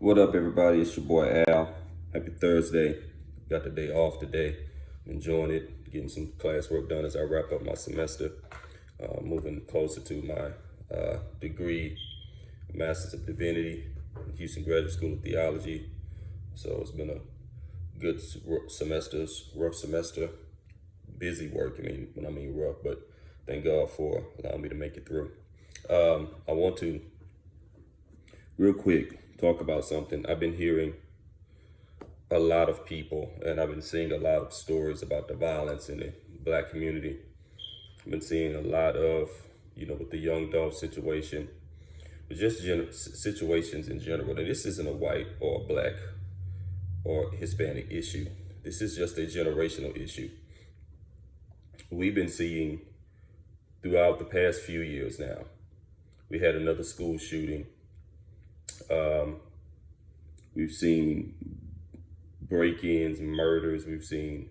What up, everybody? It's your boy Al. Happy Thursday. Got the day off today. Enjoying it, getting some classwork done as I wrap up my semester. Moving closer to my degree, Master's of Divinity, Houston Graduate School of Theology. So it's been a good semester, rough semester, busy work. When I mean rough, but thank God for allowing me to make it through. I want to real quick talk about something. I've been hearing a lot of people, and I've been seeing a lot of stories about the violence in the Black community. I've been seeing a lot of, with the young Dolph situation, but just situations in general. And this isn't a white or Black or Hispanic issue. This is just a generational issue. We've been seeing throughout the past few years now. We had another school shooting. We've seen break-ins, murders. We've seen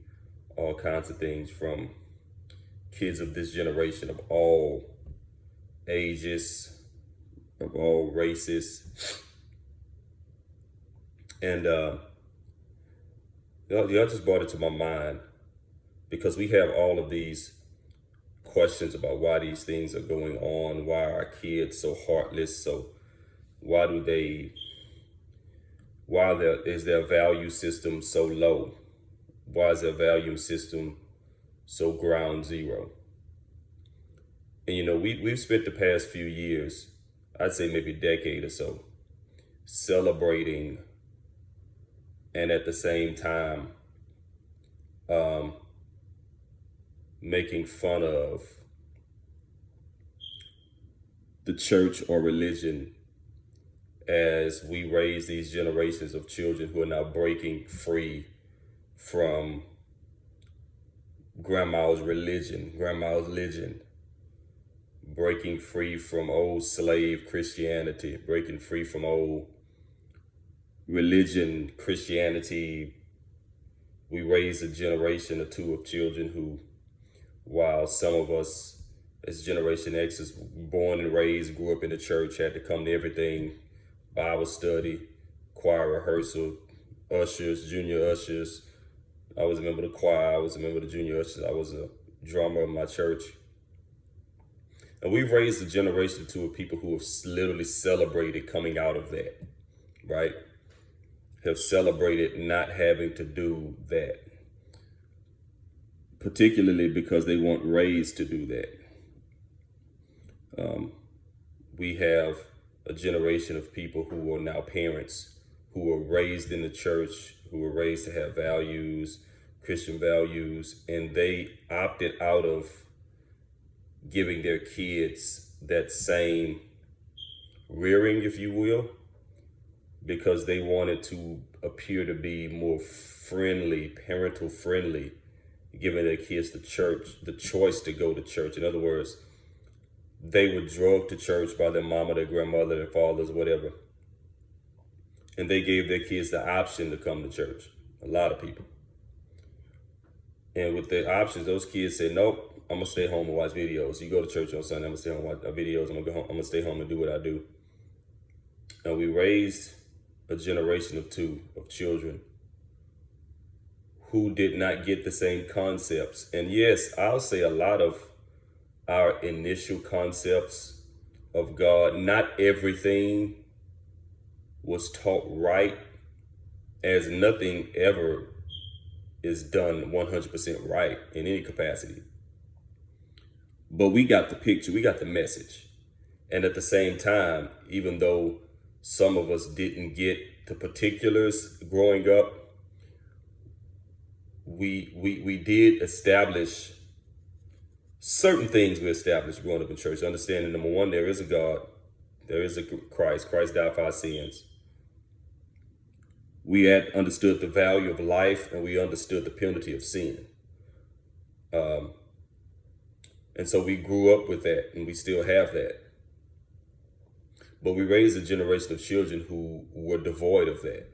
all kinds of things from kids of this generation of all ages, of all races. And y'all just brought it to my mind because we have all of these questions about why these things are going on, why are our kids so heartless, so why is their value system so low? Why is their value system so ground zero? And we've spent the past few years, I'd say maybe a decade or so, celebrating and at the same time making fun of the church or religion as we raise these generations of children who are now breaking free from grandma's religion, breaking free from old slave Christianity, breaking free from old religion, Christianity. We raised a generation or two of children who, while some of us as Generation X is born and raised, grew up in the church, had to come to everything, Bible study, choir rehearsal, ushers, junior ushers. I was a member of the choir, I was a member of the junior ushers, I was a drummer in my church. And we've raised a generation or two of people who have literally celebrated coming out of that, right? Have celebrated not having to do that, particularly because they weren't raised to do that. We have a generation of people who are now parents, who were raised in the church, who were raised to have values, Christian values, and they opted out of giving their kids that same rearing, if you will, because they wanted to appear to be more friendly, parental friendly, giving their kids the choice to go to church. In other words, they were drugged to church by their mama, their grandmother, their fathers, whatever. And they gave their kids the option to come to church. A lot of people. And with the options, those kids said, nope, I'm gonna stay home and watch videos. You go to church on Sunday, I'm gonna stay home and watch videos. I'm gonna stay home and do what I do. And we raised a generation of two of children who did not get the same concepts. And yes, I'll say a lot of our initial concepts of God, not everything was taught right, as nothing ever is done 100% right in any capacity. But we got the picture, we got the message. And at the same time, even though some of us didn't get the particulars growing up, we did establish certain things. We established growing up in church, understanding, number one, there is a God, there is a Christ died for our sins. We had understood the value of life, and we understood the penalty of sin. And so we grew up with that, and we still have that. But we raised a generation of children who were devoid of that.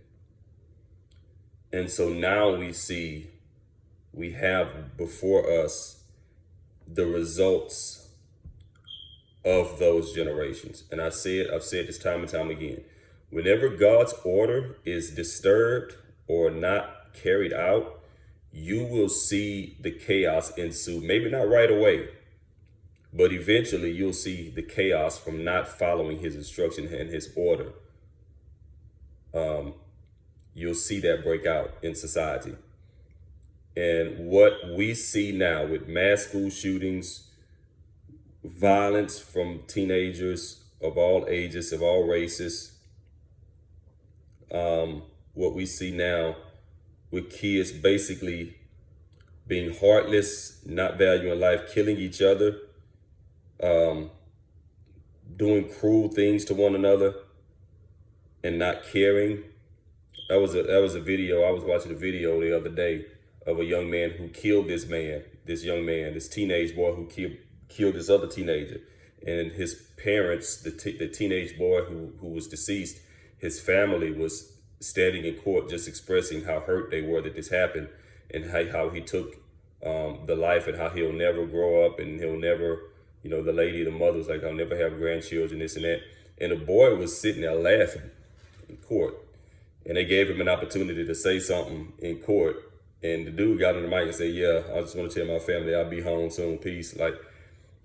And so now we have before us the results of those generations. And I've said this time and time again. Whenever God's order is disturbed or not carried out, you will see the chaos ensue. Maybe not right away, but eventually you'll see the chaos from not following his instruction and his order. You'll see that break out in society. And what we see now with mass school shootings, violence from teenagers of all ages, of all races, what we see now with kids basically being heartless, not valuing life, killing each other, doing cruel things to one another, and not caring. That was a video. I was watching a video the other day of a young man who killed this teenage boy who killed this other teenager. And his parents, the teenage boy who was deceased, his family was standing in court just expressing how hurt they were that this happened, and how he took the life, and how he'll never grow up, and he'll never, the mother was like, I'll never have grandchildren, this and that. And the boy was sitting there laughing in court. And they gave him an opportunity to say something in court. And the dude got on the mic and said, yeah, I just want to tell my family I'll be home soon, peace. Like,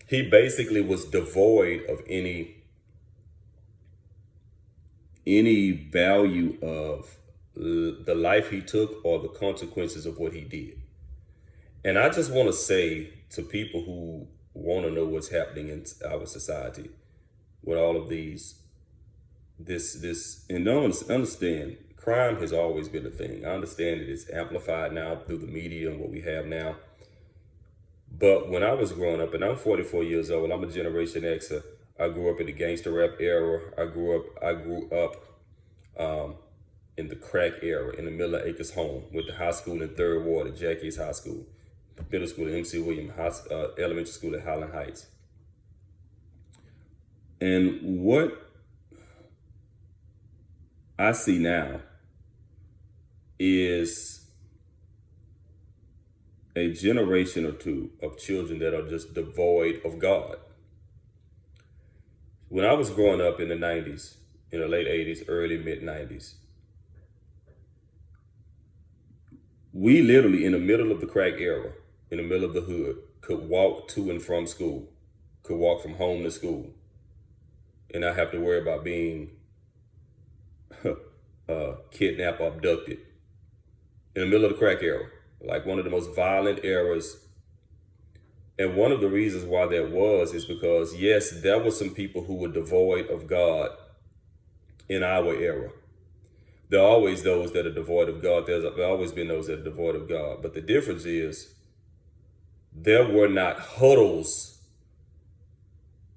he basically was devoid of any value of the life he took or the consequences of what he did. And I just want to say to people who want to know what's happening in our society with all of this, and don't understand, crime has always been a thing. I understand that it's amplified now through the media and what we have now. But when I was growing up, and I'm 44 years old, I'm a Generation Xer. I grew up in the gangster rap era. I grew up in the crack era, in the Miller Acres home, with the high school in 3rd Ward at Jackie's High School, middle school at MC William, elementary school at Highland Heights. And what I see now is a generation or two of children that are just devoid of God. When I was growing up in the 90s, in the late 80s, early mid 90s, we literally, in the middle of the crack era, in the middle of the hood, could walk to and from school, could walk from home to school, and not have to worry about being kidnapped or abducted. In the middle of the crack era, like one of the most violent eras. And one of the reasons why that was is because, yes, there were some people who were devoid of God in our era. There are always those that are devoid of God. There's always been those that are devoid of God. But the difference is there were not huddles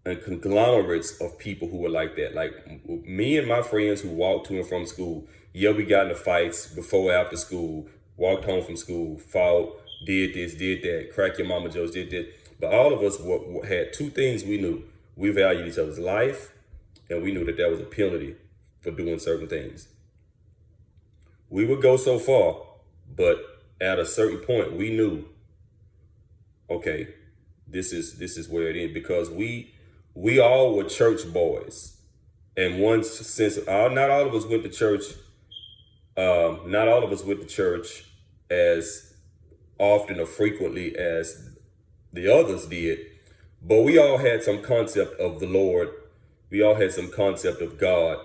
and conglomerates of people who were like that. Like me and my friends who walked to and from school, yeah, we got into fights before, after school, walked home from school, fought, did this, did that, crack your mama jokes, did that. But all of us had two things we knew. We valued each other's life, and we knew that there was a penalty for doing certain things. We would go so far, but at a certain point, we knew, okay, this is where it is, because we all were church boys. And one sense, not all of us went to church. Not all of us went to church as often or frequently as the others did, but we all had some concept of the Lord. We all had some concept of God.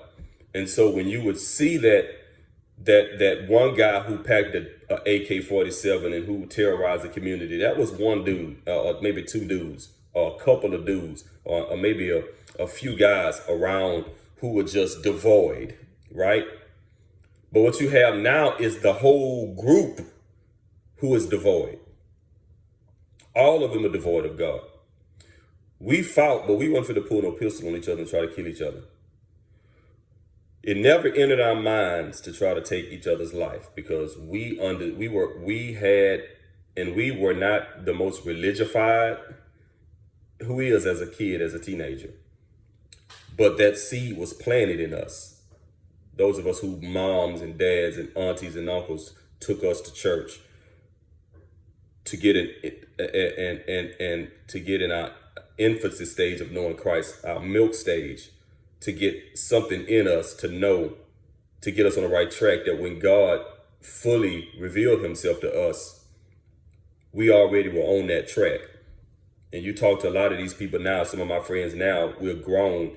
And so when you would see that one guy who packed a AK-47 and who terrorized the community, that was one dude, or maybe two dudes, or a couple of dudes, or maybe a few guys around who were just devoid, right? But what you have now is the whole group who is devoid. All of them are devoid of God. We fought, but we weren't fit to pull no pistol on each other and try to kill each other. It never entered our minds to try to take each other's life, because we were not the most religified. Who is as a kid, as a teenager? But that seed was planted in us. Those of us who moms and dads and aunties and uncles took us to church to get in our infancy stage of knowing Christ, our milk stage, to get something in us to know, to get us on the right track, that when God fully revealed himself to us, we already were on that track. And you talk to a lot of these people now, some of my friends now, we're grown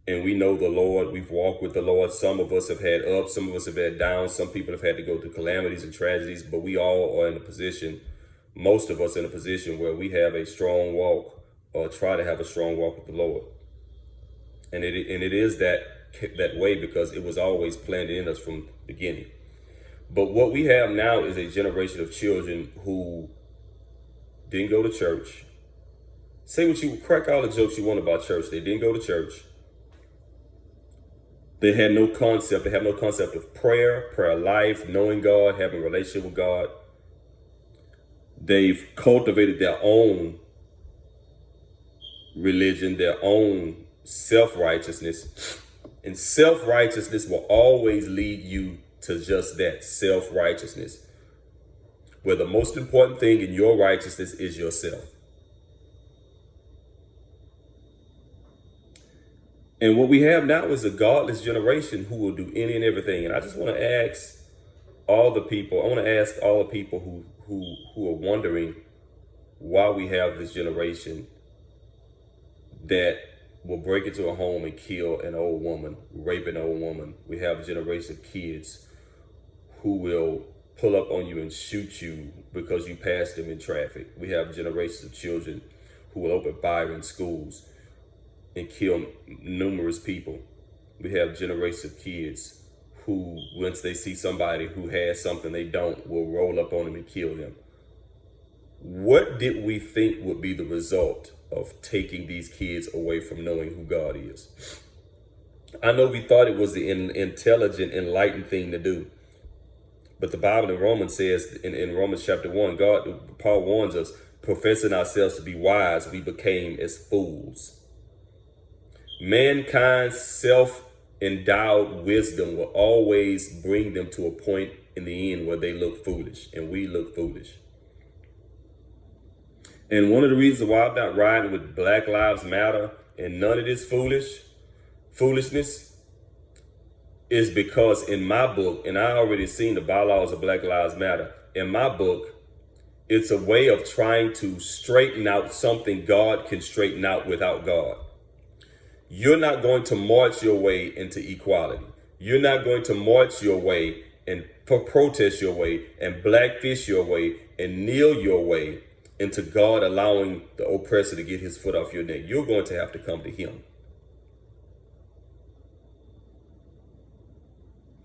and we know the Lord. We've walked with the Lord. Some of us have had ups, some of us have had downs. Some people have had to go through calamities and tragedies, but we all are in a position, most of us in a position where we have a strong walk, or try to have a strong walk with the Lord. And it is that way because it was always planned in us from the beginning. But what we have now is a generation of children who didn't go to church. Say what you crack all the jokes you want about church. They didn't go to church. They had no concept. They have no concept of prayer life, knowing God, having a relationship with God. They've cultivated their own religion, their own self-righteousness. And self-righteousness will always lead you to just that, self-righteousness, where the most important thing in your righteousness is yourself. And what we have now is a godless generation who will do any and everything. And I just want to ask all the people, who are wondering why we have this generation that will break into a home and kill an old woman, rape an old woman. We have a generation of kids who will pull up on you and shoot you because you passed them in traffic. We have generations of children who will open fire in schools and kill numerous people. We have generations of kids who, once they see somebody who has something they don't, will roll up on them and kill them. What did we think would be the result of taking these kids away from knowing who God is? I know we thought it was the intelligent, enlightened thing to do. But the Bible in Romans says, in Romans chapter 1, Paul warns us, professing ourselves to be wise, we became as fools. Mankind's self-endowed wisdom will always bring them to a point in the end where they look foolish, and we look foolish. And one of the reasons why I'm not riding with Black Lives Matter and none of this foolishness is because in my book, and I already seen the bylaws of Black Lives Matter, in my book, it's a way of trying to straighten out something God can straighten out without God. You're not going to march your way into equality. You're not going to march your way and protest your way and blackfish your way and kneel your way into God allowing the oppressor to get his foot off your neck. You're going to have to come to him.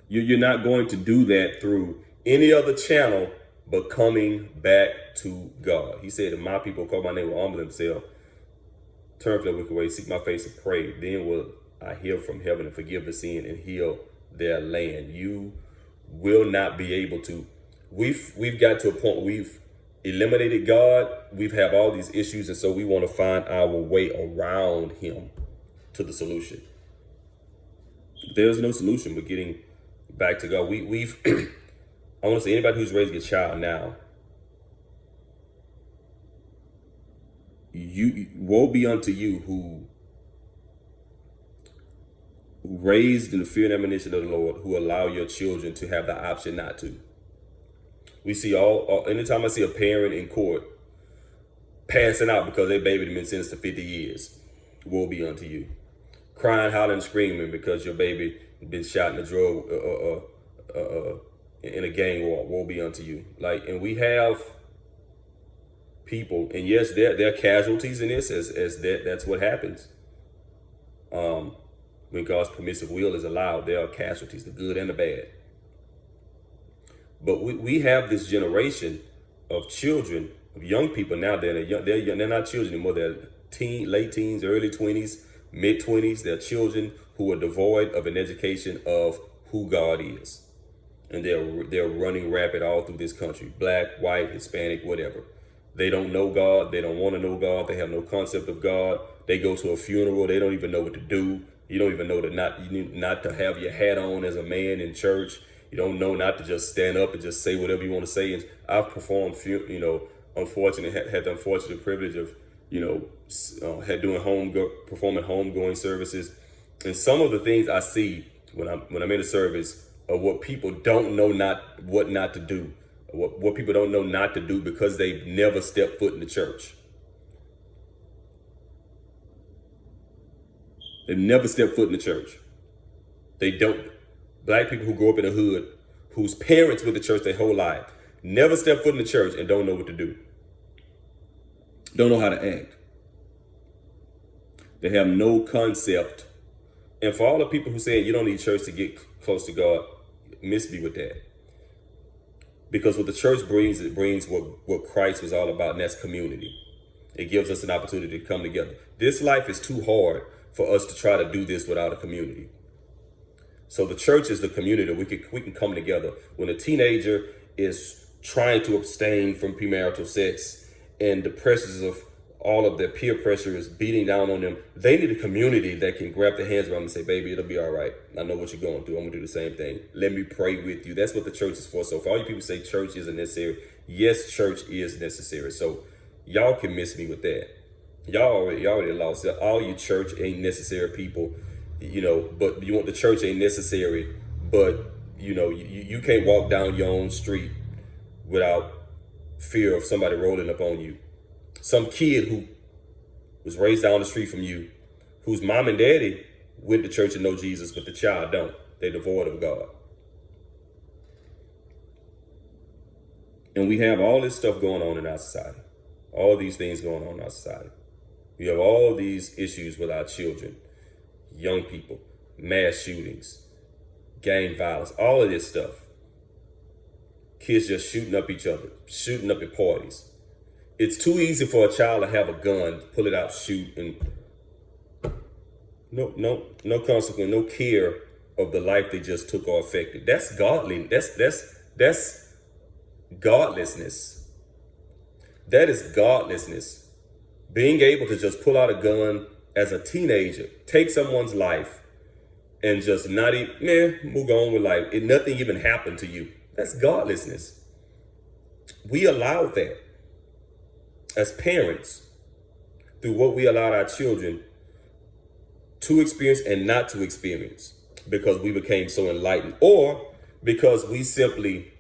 You're not going to do that through any other channel but coming back to God. He said, if my people call my name will humble themselves, turn from their wicked ways, seek my face and pray, then will I hear from heaven and forgive the sin and heal their land. You will not be able to. We've got to a point where we've eliminated God. We've have all these issues, and so we want to find our way around him to the solution. There's no solution but getting back to God. We've I want to say, anybody who's raising a child now, woe be unto you who raised in the fear and admonition of the Lord, who allow your children to have the option not to. We see anytime I see a parent in court passing out because their baby had been sentenced to 50 years, woe be unto you. Crying, hollering, screaming because your baby had been shot in a drug, in a gang war, woe be unto you. And we have people, and yes, there are casualties in this, as that's what happens. When God's permissive will is allowed, there are casualties, the good and the bad. But we have this generation of children, of young people now. They're not children anymore. They're late teens, early 20s, mid 20s. They're children who are devoid of an education of who God is, and they're running rapid all through this country. Black, white, Hispanic, whatever. They don't know God. They don't want to know God. They have no concept of God. They go to a funeral. They don't even know what to do. You don't even know not to have your hat on as a man in church. You don't know not to just stand up and just say whatever you want to say. And I've performed, had the unfortunate privilege of, performing homegoing services And some of the things I see when I'm in a service are what people don't know what not to do, what people don't know not to do because they've never stepped foot in the church. They've never stepped foot in the church. They don't. Black people who grow up in the hood, whose parents were the church their whole life, never step foot in the church and don't know what to do. Don't know how to act. They have no concept. And for all the people who say you don't need church to get close to God, miss me with that. Because what the church brings, it brings what Christ was all about, and that's community. It gives us an opportunity to come together. This life is too hard for us to try to do this without a community. So the church is the community that we can come together. When a teenager is trying to abstain from premarital sex and the pressures of all of their peer pressure is beating down on them, they need a community that can grab their hands around them and say, baby, it'll be all right. I know what you're going through. I'm gonna do the same thing. Let me pray with you. That's what the church is for. So for all you people say church isn't necessary, yes, church is necessary. So y'all can miss me with that. Y'all already lost it. All you church ain't necessary people, but you want the church ain't necessary, but you can't walk down your own street without fear of somebody rolling up on you. Some kid who was raised down the street from you, whose mom and daddy went to church and know Jesus, but the child don't. They're devoid of God. And we have all this stuff going on in our society. All these things going on in our society. We have all these issues with our children, young people, mass shootings, gang violence, all of this stuff. Kids just shooting up each other, shooting up at parties. It's too easy for a child to have a gun, pull it out, shoot, and no consequence, no care of the life they just took or affected. That's godly. That's godlessness. That is godlessness. Being able to just pull out a gun as a teenager, take someone's life, and just not even, move on with life. Nothing even happened to you. That's godlessness. We allowed that as parents through what we allowed our children to experience and not to experience because we became so enlightened, or because we simply,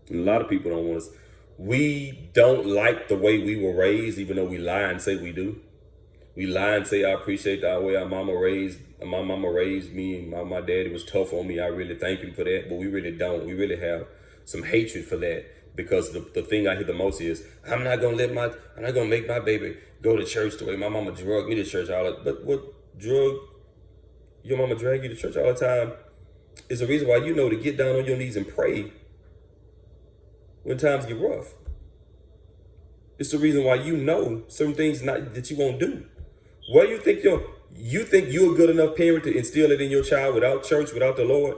a lot of people don't want us, we don't like the way we were raised, even though we lie and say we do. We lie and say, I appreciate the way my mama raised me, and my daddy was tough on me. I really thank him for that. But we really don't. We really have some hatred for that, because the thing I hear the most is, I'm not gonna make my baby go to church the way my mama drugged me to church all the time. But what drug your mama drag you to church all the time is the reason why you know to get down on your knees and pray when times get rough. It's the reason why you know certain things that you won't do. What do you think you're a good enough parent to instill it in your child without church, without the Lord?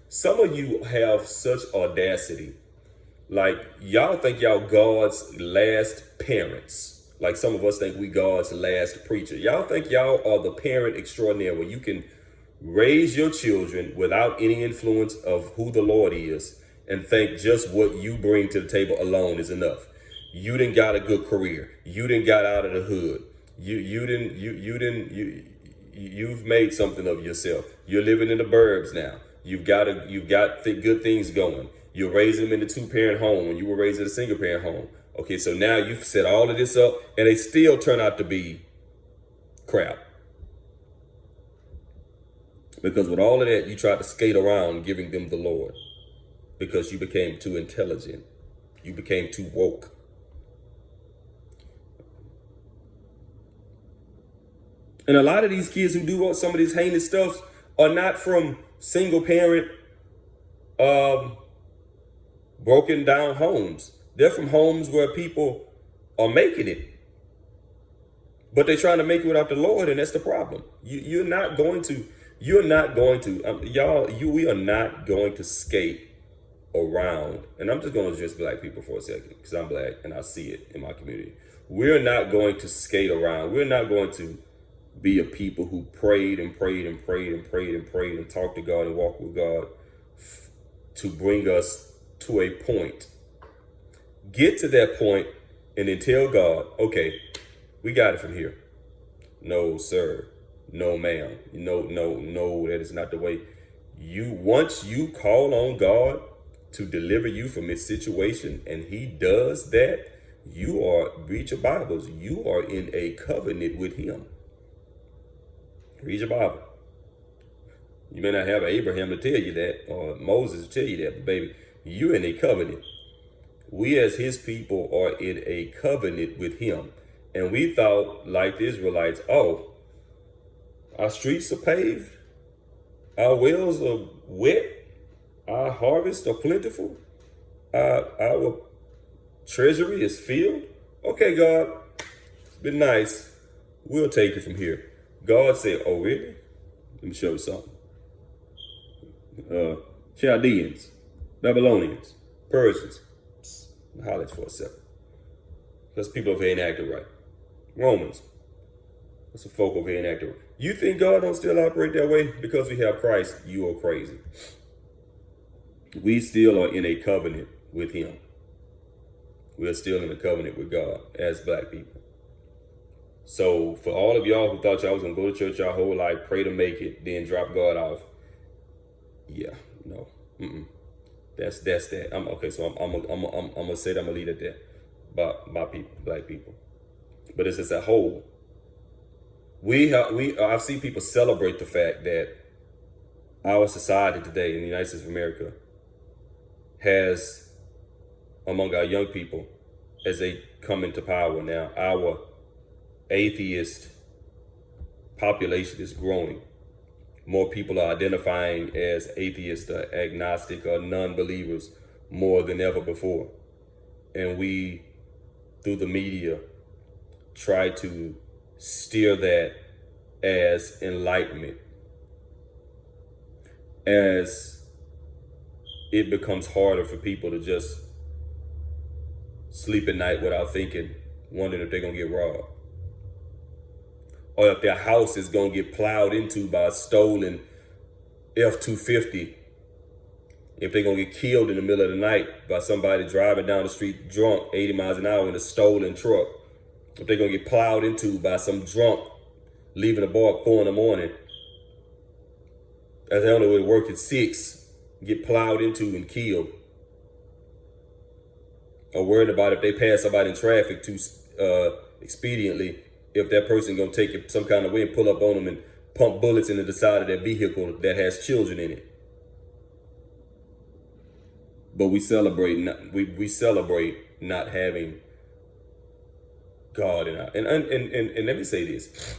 Some of you have such audacity. Like, y'all think y'all God's last parents. Like some of us think we God's last preacher. Y'all think y'all are the parent extraordinaire where you can raise your children without any influence of who the Lord is and think just what you bring to the table alone is enough. You done got a good career. You done got out of the hood. You've made something of yourself. You're living in the burbs now. You've got good things going. You're raising them in a 2-parent home when you were raised in a single parent home. Okay, so now you've set all of this up and they still turn out to be crap. Because with all of that, you tried to skate around giving them the Lord because you became too intelligent. You became too woke. And a lot of these kids who do some of these heinous stuff are not from single parent, broken down homes. They're from homes where people are making it, but they're trying to make it without the Lord, and that's the problem. We are not going to skate around. And I'm just going to address black people for a second because I'm black and I see it in my community. We're not going to skate around. We're not going to be a people who prayed and prayed and prayed and prayed and prayed and talked to God and walked with God to bring us to a point. Get to that point and then tell God, okay, we got it from here. No, sir. No, ma'am. No, that is not the way. Once you call on God to deliver you from this situation, and He does that, read your Bibles, you are in a covenant with Him. Read your Bible. You may not have Abraham to tell you that, or Moses to tell you that, but baby, you're in a covenant. We as His people are in a covenant with Him. And we thought, like the Israelites, oh, our streets are paved, our wells are wet, our harvests are plentiful, our treasury is filled. Okay, God, it's been nice. We'll take it from here. God said, oh, really? Let me show you something. Chaldeans, Babylonians, Persians. Holler for a second. Because people over here ain't acting right. Romans. That's a folk over here ain't acting right. You think God don't still operate that way? Because we have Christ, you are crazy. We still are in a covenant with Him. We're still in a covenant with God as black people. So for all of y'all who thought y'all was gonna go to church your whole life, pray to make it, then drop God off. Yeah, no. That's that. I'm gonna say that I'm gonna leave it there. But my people, black people. But it's as a whole. I've seen people celebrate the fact that our society today in the United States of America has, among our young people, as they come into power now, our atheist population is growing. More people are identifying as atheist or agnostic or non-believers more than ever before. And we, through the media, try to steer that as enlightenment. As it becomes harder for people to just sleep at night without thinking, wondering if they're gonna get robbed, or if their house is gonna get plowed into by a stolen F-250, if they're gonna get killed in the middle of the night by somebody driving down the street drunk 80 miles an hour in a stolen truck, if they're gonna get plowed into by some drunk leaving a bar at 4 in the morning, as they only way to work at 6, get plowed into and killed, or worried about if they pass somebody in traffic too expediently, if that person gonna take it some kind of way and pull up on them and pump bullets into the side of their vehicle that has children in it. But we celebrate not having God in our, and let me say this.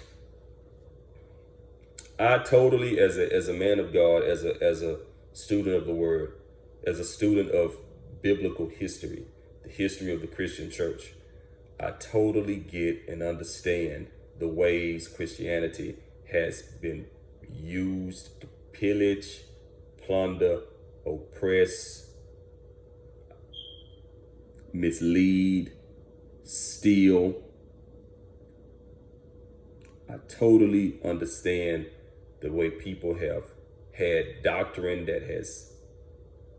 I totally, as a man of God, as a student of the Word, as a student of biblical history, the history of the Christian church, I totally get and understand the ways Christianity has been used to pillage, plunder, oppress, mislead, steal. I totally understand the way people have had doctrine that has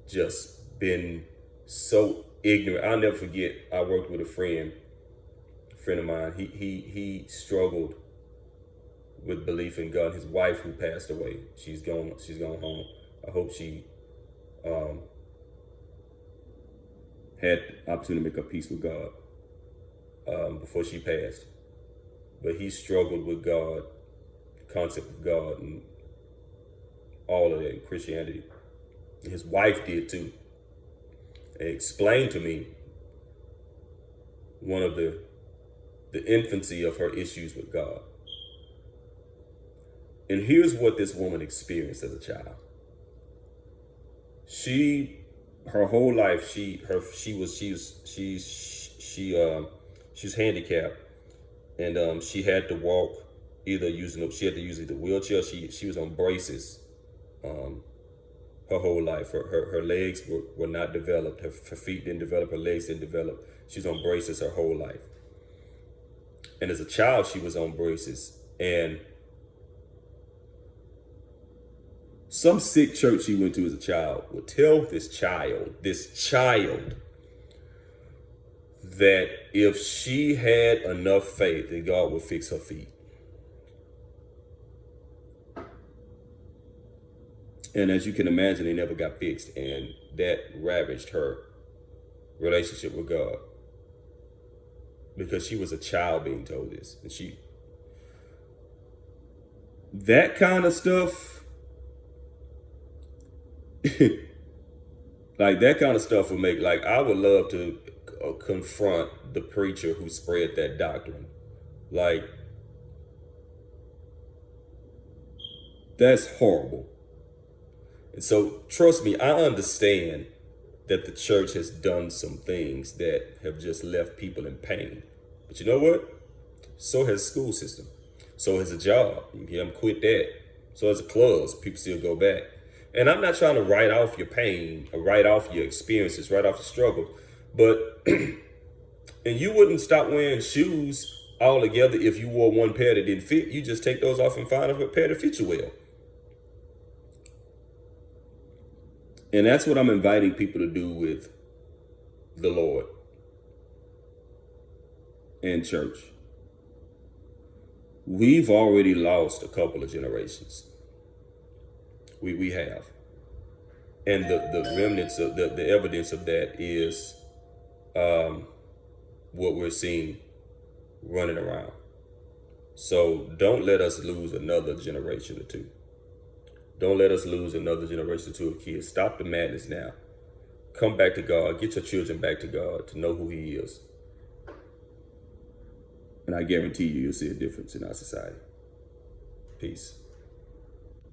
just been so ignorant. I'll never forget, I worked with a friend of mine. He struggled with belief in God. His wife, who passed away, she's gone home. I hope she had the opportunity to make a peace with God before she passed. But he struggled with God, the concept of God, and all of that in Christianity. His wife did too. And explained to me one of the infancy of her issues with God. And here's what this woman experienced as a child. Her whole life, she's handicapped, and she had to walk she had to use either wheelchair. She was on braces her whole life. Her legs were not developed. Her feet didn't develop. Her legs didn't develop. She was on braces her whole life. And as a child, she was on braces. And some sick church she went to as a child would tell this child, that if she had enough faith, that God would fix her feet. And as you can imagine, it never got fixed, and that ravaged her relationship with God because she was a child being told this. And that kind of stuff, like that kind of stuff would make, like, I would love to confront the preacher who spread that doctrine. Like, that's horrible. And so, trust me, I understand that the church has done some things that have just left people in pain. But you know what? So has the school system. So has a job. You haven't quit that. So has the clubs. People still go back. And I'm not trying to write off your pain or write off your experiences, write off your struggle. But, and you wouldn't stop wearing shoes altogether if you wore one pair that didn't fit. You just take those off and find a pair that fit you well. And that's what I'm inviting people to do with the Lord and church. We've already lost a couple of generations. We have. And the remnants of the evidence of that is what we're seeing running around. So don't let us lose another generation or two. Don't let us lose another generation or two of kids. Stop the madness now. Come back to God. Get your children back to God to know who He is. And I guarantee you'll see a difference in our society. Peace.